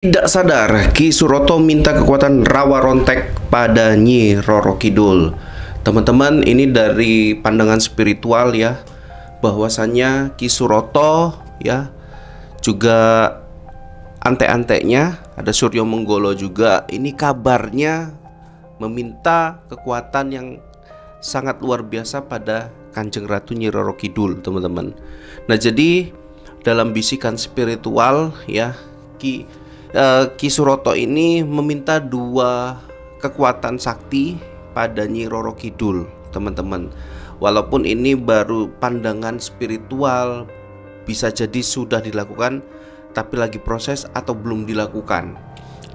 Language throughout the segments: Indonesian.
Tidak sadar, Ki Suroto minta kekuatan Rawa Rontek pada Nyi Roro Kidul. Teman-teman, ini dari pandangan spiritual ya, bahwasannya Ki Suroto ya juga ante-antenya ada Suryo Menggolo juga. Ini kabarnya meminta kekuatan yang sangat luar biasa pada Kanjeng Ratu Nyi Roro Kidul, teman-teman. Nah, jadi dalam bisikan spiritual ya, Ki Suroto ini meminta dua kekuatan sakti pada Nyi Roro Kidul, teman-teman. Walaupun ini baru pandangan spiritual, bisa jadi sudah dilakukan tapi lagi proses atau belum dilakukan.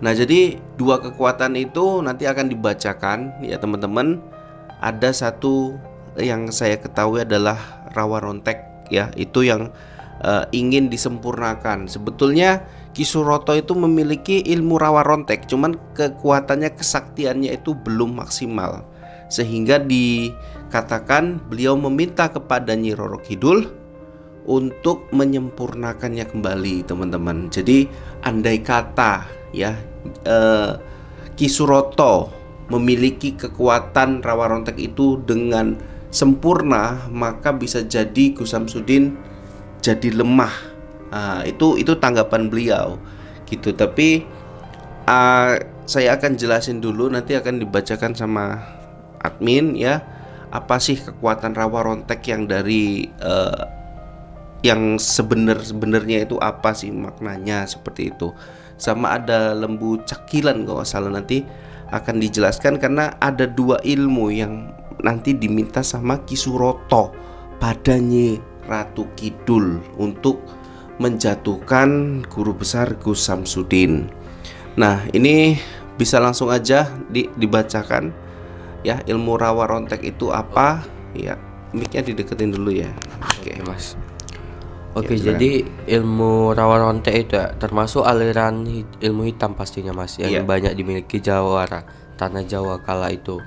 Nah, jadi dua kekuatan itu nanti akan dibacakan ya, teman-teman. Ada satu yang saya ketahui adalah Rawa Rontek ya, itu yang ingin disempurnakan. Sebetulnya Ki Suroto itu memiliki ilmu Rawa Rontek, cuman kekuatannya, kesaktiannya itu belum maksimal, sehingga dikatakan beliau meminta kepada Nyi Roro Kidul untuk menyempurnakannya kembali, teman-teman. Jadi andai kata ya Ki Suroto memiliki kekuatan Rawa Rontek itu dengan sempurna, maka bisa jadi Gus Samsudin jadi lemah. Nah, itu tanggapan beliau gitu. Tapi saya akan jelasin dulu, nanti akan dibacakan sama admin ya, apa sih kekuatan Rawa Rontek yang dari yang sebenarnya itu apa sih maknanya, seperti itu. Sama ada lembu cakilan kalau nggak salah, nanti akan dijelaskan karena ada dua ilmu yang nanti diminta sama Ki Suroto pada Nyi Ratu Kidul untuk menjatuhkan guru besar Gus Samsudin. Nah, ini bisa langsung aja dibacakan ya, ilmu Rawa Rontek itu apa ya. Mic-nya dideketin dulu ya. Oke, Mas. Oke, Ya, jadi ilmu Rawa Rontek itu ya, termasuk aliran ilmu hitam pastinya, Mas, yang banyak dimiliki Jawara, tanah Jawa kala itu.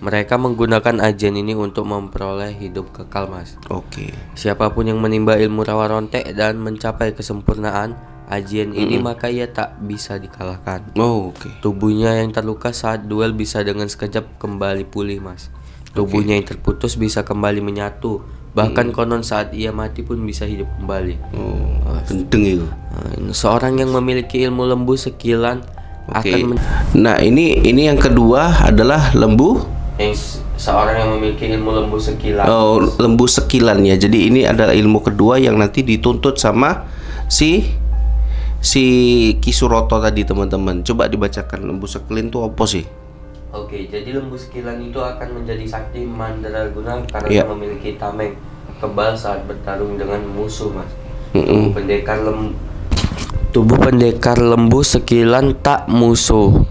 Mereka menggunakan ajian ini untuk memperoleh hidup kekal, Mas. Oke. Siapapun yang menimba ilmu Rawa Rontek dan mencapai kesempurnaan ajian ini, maka ia tak bisa dikalahkan. Oke. Tubuhnya yang terluka saat duel bisa dengan sekejap kembali pulih, Mas. Tubuhnya yang terputus bisa kembali menyatu. Bahkan konon saat ia mati pun bisa hidup kembali. Gendeng itu. Seorang yang memiliki ilmu lembu sekilan akan Nah, ini yang kedua adalah seorang yang memiliki ilmu lembu sekilan. Oh, lembu sekilan ya. Jadi ini adalah ilmu kedua yang nanti dituntut sama si Ki Suroto tadi, teman-teman. Coba dibacakan lembu sekilan itu apa sih? Oke, jadi lembu sekilan itu akan menjadi sakti mandraguna karena memiliki tameng kebal saat bertarung dengan musuh, Mas. Tubuh pendekar lembu sekilan tak musuh.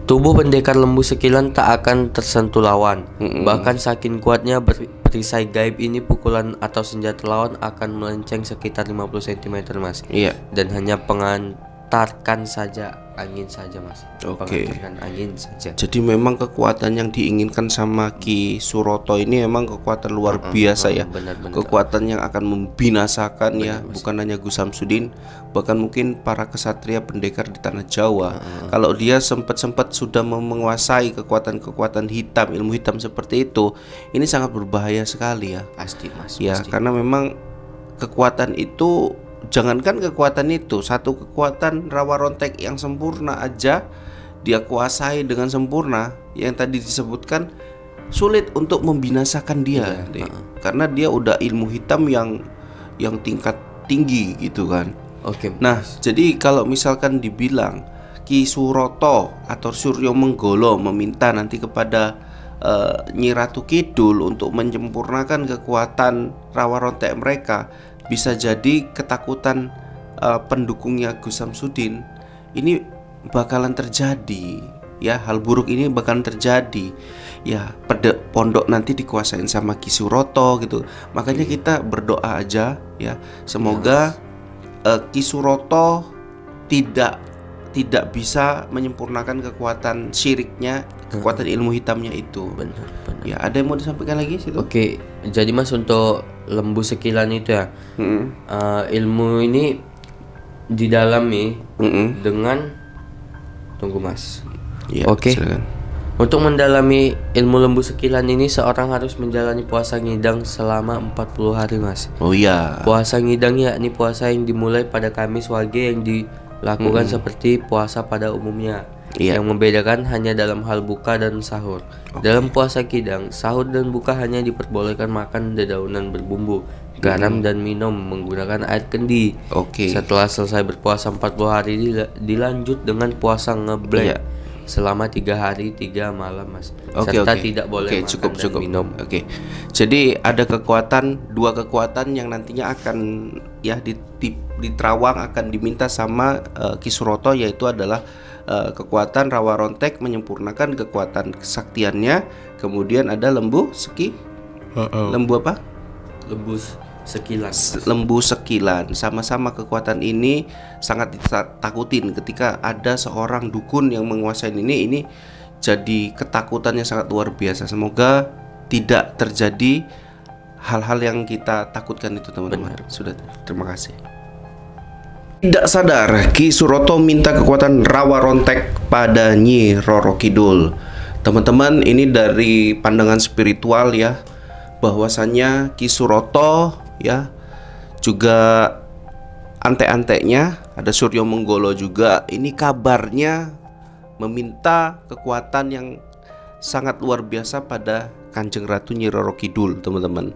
Tubuh pendekar lembu sekilan tak akan tersentuh lawan. Bahkan saking kuatnya perisai gaib ini, pukulan atau senjata lawan akan melenceng sekitar 50 cm, Mas. Iya. Dan hanya pengantarkan saja angin saja, Mas. Oke. Pengantarkan angin saja. Jadi memang kekuatan yang diinginkan sama Ki Suroto ini memang kekuatan luar biasa ya. Benar-benar. Kekuatan yang akan membinasakan ya, bukan hanya Gus Samsudin, bahkan mungkin para kesatria pendekar di tanah Jawa. Kalau dia sempat sudah menguasai kekuatan-kekuatan hitam, ilmu hitam seperti itu, ini sangat berbahaya sekali ya. Pasti, Mas. Ya, Pasti. karena memang kekuatan itu, jangankan kekuatan itu, satu kekuatan Rawa Rontek yang sempurna aja dia kuasai dengan sempurna, yang tadi disebutkan sulit untuk membinasakan dia. Karena dia udah ilmu hitam yang tingkat tinggi gitu kan. Oke. Nah, jadi kalau misalkan dibilang Ki Suroto atau Suryo Menggolo meminta nanti kepada Nyi Ratu Kidul untuk menyempurnakan kekuatan Rawa Rontek mereka, bisa jadi ketakutan pendukungnya Gus Samsudin ini bakalan terjadi ya, hal buruk ini bakalan terjadi ya, pondok nanti dikuasain sama Ki Suroto gitu. Makanya kita berdoa aja ya, semoga Ki Suroto tidak bisa menyempurnakan kekuatan syiriknya, kekuatan ilmu hitamnya itu. Benar. Ya, ada yang mau disampaikan lagi situ? Oke, jadi Mas, untuk lembu sekilan itu ya, ilmu ini didalami dengan tunggu mas. Ya, Oke. silakan. Untuk mendalami ilmu lembu sekilan ini seorang harus menjalani puasa ngidang selama 40 hari mas. Oh iya. Puasa ngidang yakni puasa yang dimulai pada Kamis Wage yang dilakukan seperti puasa pada umumnya. Iya. Yang membedakan hanya dalam hal buka dan sahur. Dalam puasa kidang, sahur dan buka hanya diperbolehkan makan dedaunan berbumbu, garam dan minum menggunakan air kendi. Oke. Setelah selesai berpuasa 40 hari dilanjut dengan puasa ngeblank selama 3 hari 3 malam mas. Serta tidak boleh makan cukup. dan minum. Oke. Jadi ada dua kekuatan yang nantinya akan ya di Terawang akan diminta sama Ki Suroto, yaitu adalah kekuatan Rawa Rontek menyempurnakan kekuatan kesaktiannya. Kemudian ada lembu lembu apa? Lembu sekilan. Sama-sama kekuatan ini sangat ditakutin ketika ada seorang dukun yang menguasai ini jadi ketakutannya sangat luar biasa. Semoga tidak terjadi hal-hal yang kita takutkan itu teman-teman. Sudah, terima kasih. Tidak sadar, Ki Suroto minta kekuatan Rawa Rontek pada Nyi Roro Kidul. Teman-teman, ini dari pandangan spiritual ya, bahwasannya Ki Suroto ya juga ante-antenya ada Suryo Menggolo juga. Ini kabarnya meminta kekuatan yang sangat luar biasa pada Kanjeng Ratu Nyi Roro Kidul, teman-teman.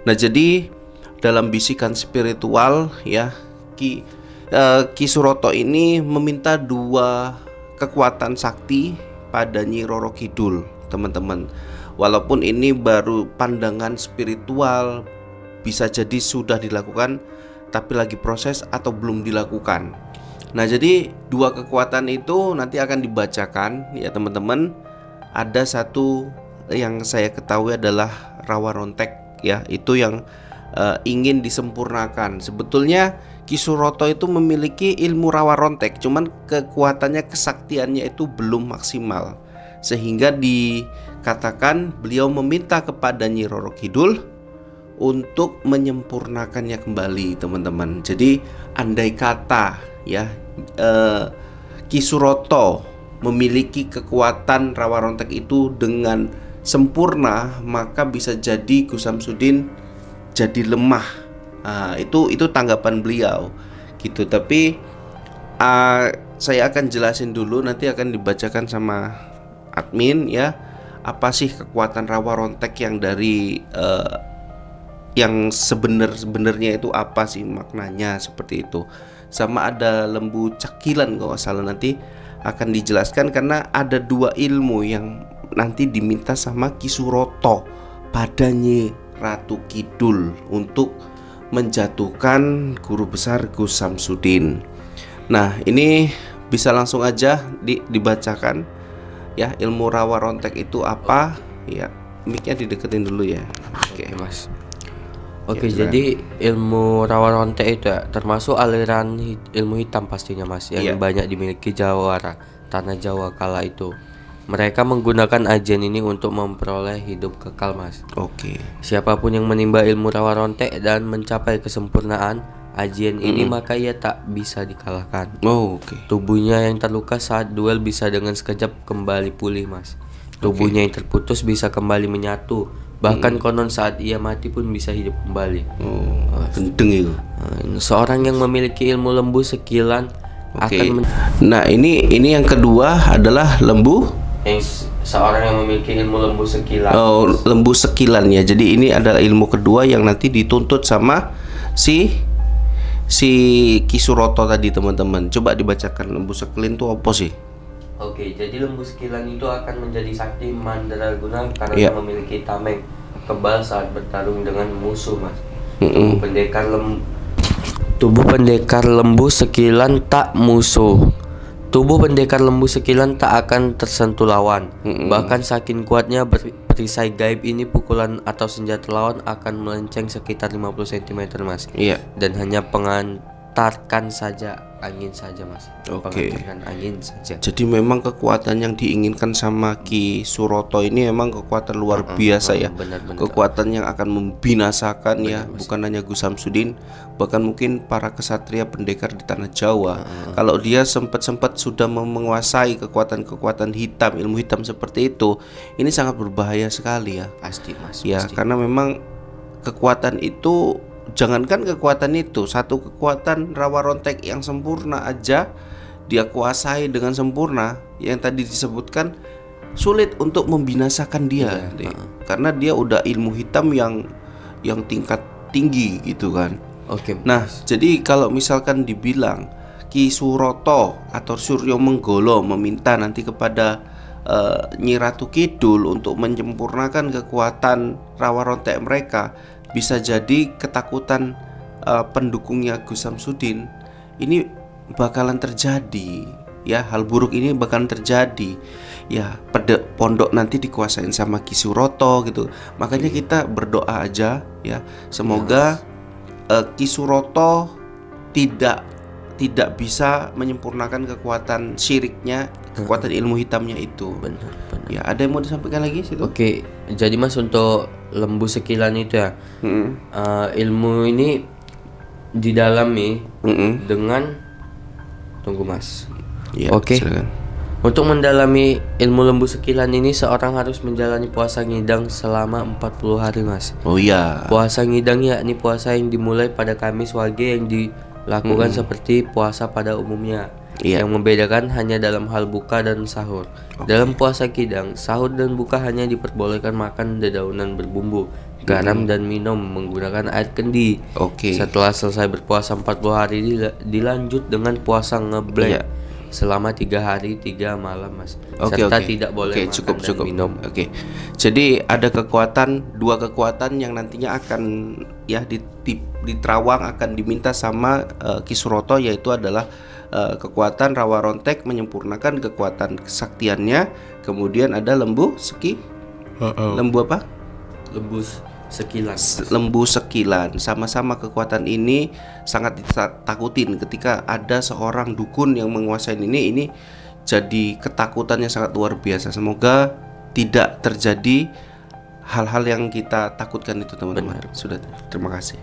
Nah, jadi dalam bisikan spiritual ya, Ki Suroto ini meminta 2 kekuatan sakti pada Nyi Roro Kidul, teman-teman. Walaupun ini baru pandangan spiritual, bisa jadi sudah dilakukan tapi lagi proses atau belum dilakukan. Nah, jadi 2 kekuatan itu nanti akan dibacakan ya teman-teman. Ada satu yang saya ketahui adalah Rawa Rontek ya, itu yang ingin disempurnakan. Sebetulnya Ki Suroto itu memiliki ilmu Rawa Rontek, cuman kekuatannya, kesaktiannya itu belum maksimal, sehingga dikatakan beliau meminta kepada Nyi Roro Kidul untuk menyempurnakannya kembali, teman-teman. Jadi andai kata ya Ki Suroto memiliki kekuatan Rawa Rontek itu dengan sempurna, maka bisa jadi Gus Samsudin jadi lemah. Itu tanggapan beliau gitu. Tapi saya akan jelasin dulu, nanti akan dibacakan sama admin ya, apa sih kekuatan Rawa Rontek yang dari yang sebenarnya itu apa sih maknanya, seperti itu. Sama ada lembu cakilan kalau salah, nanti akan dijelaskan karena ada 2 ilmu yang nanti diminta sama Ki Suroto pada Nyi Ratu Kidul untuk menjatuhkan guru besar Gus Samsudin. Nah, ini bisa langsung aja dibacakan ya, ilmu Rawa Rontek itu apa ya. Mic-nya dideketin dulu ya. Oke, Mas. Oke, jadi ilmu Rawa Rontek itu ya, termasuk aliran ilmu hitam pastinya mas, yang banyak dimiliki Jawara, tanah Jawa kala itu. Mereka menggunakan ajian ini untuk memperoleh hidup kekal mas. Oke. Siapapun yang menimba ilmu Rawa Rontek dan mencapai kesempurnaan ajian ini, maka ia tak bisa dikalahkan. Oke. Tubuhnya yang terluka saat duel bisa dengan sekejap kembali pulih mas. Tubuhnya yang terputus bisa kembali menyatu. Bahkan konon saat ia mati pun bisa hidup kembali. Gendeng itu. Seorang yang memiliki ilmu lembu sekilan akan Nah, ini yang kedua adalah lembu. Seorang yang memiliki ilmu lembu sekilan. Oh, lembu sekilan ya. Jadi ini adalah ilmu kedua yang nanti dituntut sama si Ki Suroto tadi, teman-teman. Coba dibacakan lembu sekilan itu apa sih? Oke, jadi lembu sekilan itu akan menjadi sakti mandraguna karena memiliki tameng kebal saat bertarung dengan musuh, mas. Tubuh pendekar lembu sekilan tak musuh. Tubuh pendekar lembu sekilan tak akan tersentuh lawan. Bahkan saking kuatnya perisai gaib ini, pukulan atau senjata lawan akan melenceng sekitar 50 cm mas. Iya. Dan hanya mengantarkan saja angin saja mas. Oke. Mengantarkan angin saja. Jadi memang kekuatan yang diinginkan sama Ki Suroto ini memang kekuatan luar biasa ya. Benar-benar. Kekuatan yang akan membinasakan ya, bukan hanya Gus Samsudin, bahkan mungkin para kesatria pendekar di tanah Jawa. Kalau dia sempat sudah menguasai kekuatan-kekuatan hitam, ilmu hitam seperti itu, ini sangat berbahaya sekali ya. Pasti mas. Ya, Pasti. karena memang kekuatan itu, jangankan kekuatan itu, satu kekuatan Rawa Rontek yang sempurna aja dia kuasai dengan sempurna, yang tadi disebutkan sulit untuk membinasakan dia. Karena dia udah ilmu hitam yang tingkat tinggi gitu kan. Oke. Nah, jadi kalau misalkan dibilang Ki Suroto atau Suryo Menggolo meminta nanti kepada Nyi Ratu Kidul untuk menyempurnakan kekuatan Rawa Rontek mereka, bisa jadi ketakutan pendukungnya Gus Samsudin ini bakalan terjadi ya, hal buruk ini bakalan terjadi ya, pondok nanti dikuasain sama Ki Suroto gitu. Makanya kita berdoa aja ya, semoga Ki Suroto tidak bisa menyempurnakan kekuatan syiriknya, kekuatan ilmu hitamnya itu. Benar. Ya, ada yang mau disampaikan lagi situ? Oke, jadi mas untuk lembu sekilan itu ya, ilmu ini didalami dengan, tunggu mas. Ya, Oke. silakan. Untuk mendalami ilmu lembu sekilan ini, seorang harus menjalani puasa ngidang selama 40 hari mas. Oh iya. Puasa ngidang yakni puasa yang dimulai pada Kamis Wage yang dilakukan seperti puasa pada umumnya. Iya. Yang membedakan hanya dalam hal buka dan sahur. Dalam puasa kidang, sahur dan buka hanya diperbolehkan makan dedaunan berbumbu, garam dan minum menggunakan air kendi. Oke. Setelah selesai berpuasa 40 hari dilanjut dengan puasa ngeblank. Iya. Selama 3 hari 3 malam mas. Oke, Serta oke. tidak boleh makan cukup dan minum. Oke. Jadi ada dua kekuatan yang nantinya akan ya di Terawang akan diminta sama Ki Suroto, yaitu adalah kekuatan Rawa Rontek menyempurnakan kekuatan kesaktiannya, kemudian ada lembu lembu apa? Lembu sekilan. Sama-sama kekuatan ini sangat ditakutin ketika ada seorang dukun yang menguasai ini jadi ketakutan yang sangat luar biasa. Semoga tidak terjadi hal-hal yang kita takutkan itu teman-teman. Sudah, terima kasih.